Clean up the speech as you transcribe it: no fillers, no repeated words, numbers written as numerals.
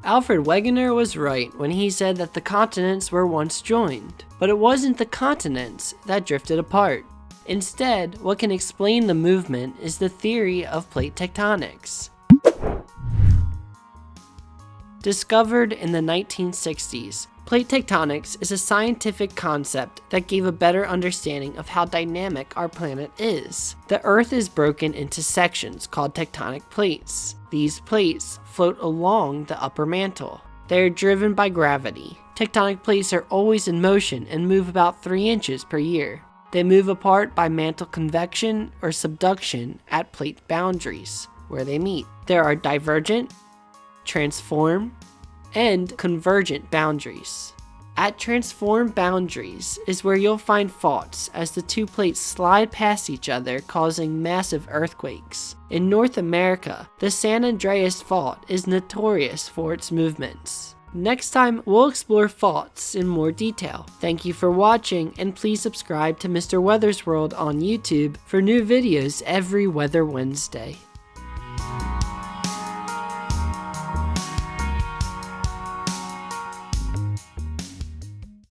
Alfred Wegener was right when he said that the continents were once joined, but it wasn't the continents that drifted apart. Instead, what can explain the movement is the theory of plate tectonics. Discovered in the 1960s, plate tectonics is a scientific concept that gave a better understanding of how dynamic our planet is. The Earth is broken into sections called tectonic plates. These plates float along the upper mantle. They are driven by gravity. Tectonic plates are always in motion and move about 3 inches per year. They move apart by mantle convection or subduction at plate boundaries, where they meet. There are divergent, transform, and convergent boundaries. At transform boundaries is where you'll find faults as the two plates slide past each other, causing massive earthquakes. In North America, the San Andreas Fault is notorious for its movements. Next time, we'll explore faults in more detail. Thank you for watching, and please subscribe to Mr. Weather's World on YouTube for new videos every Weather Wednesday.